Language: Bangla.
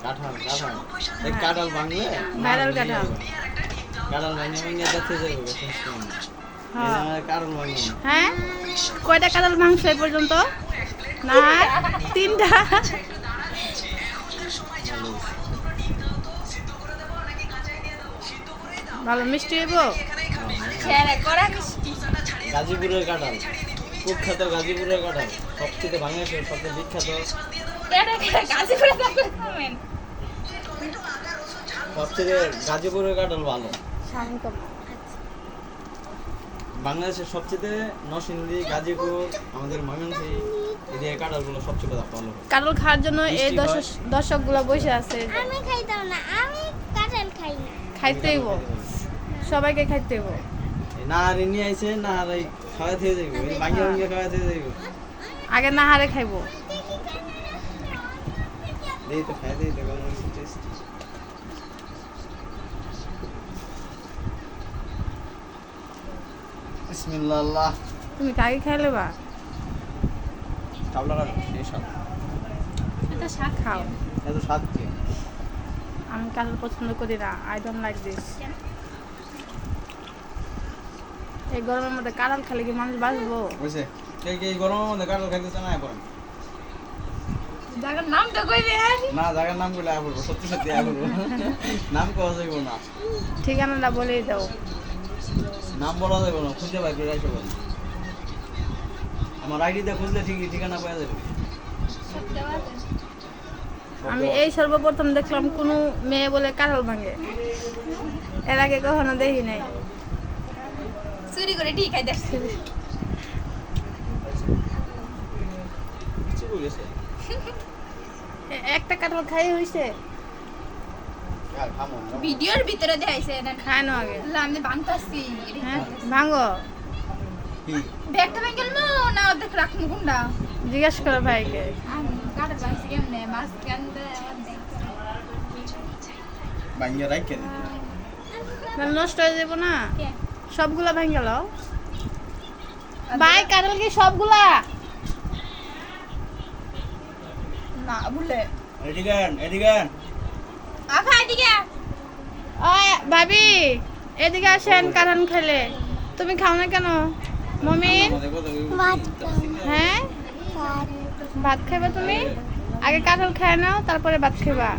কাঁঠাল কাঁঠাল এই কাঁঠাল ভাঙলে ভাইরাল কাঁঠাল। কাঁঠাল ভাঙলে ওই নিয়ে যাচ্ছে যাবে কাঁঠাল ভাঙলে হ্যাঁ, কয়টা কাঁঠাল মাংস এই পর্যন্ত? না, 3টা। ভালো মিষ্টি হইব। গাজীপুরের কাঁঠাল কুখ্যাত, গাজীপুরের কাঁঠাল সবচেয়ে বাংলাদেশের সবচেয়ে বিখ্যাত, সবচেয়ে গাজীপুরের কাঁঠাল ভালো। বাংলাদেশের সবচেয়ে নরসিংদী, গাজীপুর, আমাদের ময়মনসিংহ এদিকে কাঁঠালগুলো সবচেয়ে ভালো। কাঁঠাল খাওয়ার জন্য এই দর্শকগুলো বসে আছে। আমি খাইতাম না, আমি কাঁঠাল খাই না। খাইতে হইব, সবাইকে খাইতে হইব। না আর নিয়ে আইছে না আর খাওয়া থেকে যাইব, ভাঙিয়ে ভাঙিয়ে খাওয়া থেকে যাইব। আগে না হারে খাইবো। দেই তো খাই দেই, দেখো মনে টেস্ট। বিসমিল্লাহ। তুমি কাকে খাইলে বা? চাবলা কাটো এই স্বাদ, এটা শাক খাও। এত স্বাদ কি? আমি কাঁঠাল পছন্দ করি না। I don't like this. এই গরমের মধ্যে কাঁঠাল খেলে কি মানুষ বাঁচবো? বুঝছে কে কে এই গরমের মধ্যে কাঁঠাল খাইতেছে না এখন? জায়গার নামটা কই রে? না জায়গার নাম বলে আয়া বলবো, সত্যি সত্যি আয়া বলবো। নাম কওয়া যাইব না, ঠিকানাটা বলেই দাও। নাম বলা যাইব না, খুঁজে পাই করে আইসো বলে। আমার আইডিতে খুঁজলে ঠিকই ঠিকানা পাওয়া যাবে। আমি এই সর্বপ্রথম দেখলাম কোনো মেয়ে বলে কাঁঠাল ভাঙে। এর আগে কখনো দেখি নাই। চুরি করে ঠিক খাই দেখছি। কিছু বলেছে একটা কাঁঠাল খাই হইছে। আর খামো না। ভিডিওর ভিতরে দেখাইছে না, খায় না আগে। আমি বানতাছি। হ্যাঁ, ভাঙো। কি ব্যাগটা ভেঙে গেল না, অর্ধেক রাখমু কোনটা? জিজ্ঞাসা করো ভাইকে। আমি কাটা যাইছি কেমনে মাছ কান্দে ভাঙিয়ে রাখেন? তাহলে নষ্ট হয়ে যাবো না? সবগুলা ভাঙ গেল ভাই। কাঁঠাল কি সবগুলা? না ভুলে এদিকেন এদিকেন। আখা এদিকে। ওই ভাবি, এদিকে আসেন কাঁঠাল খেলে। তুমি খাও না কেন মমিন? হ্যাঁ, ভাত খাবে তুমি? আগে কাঁঠাল খায় নাও, তারপরে ভাত খাবা।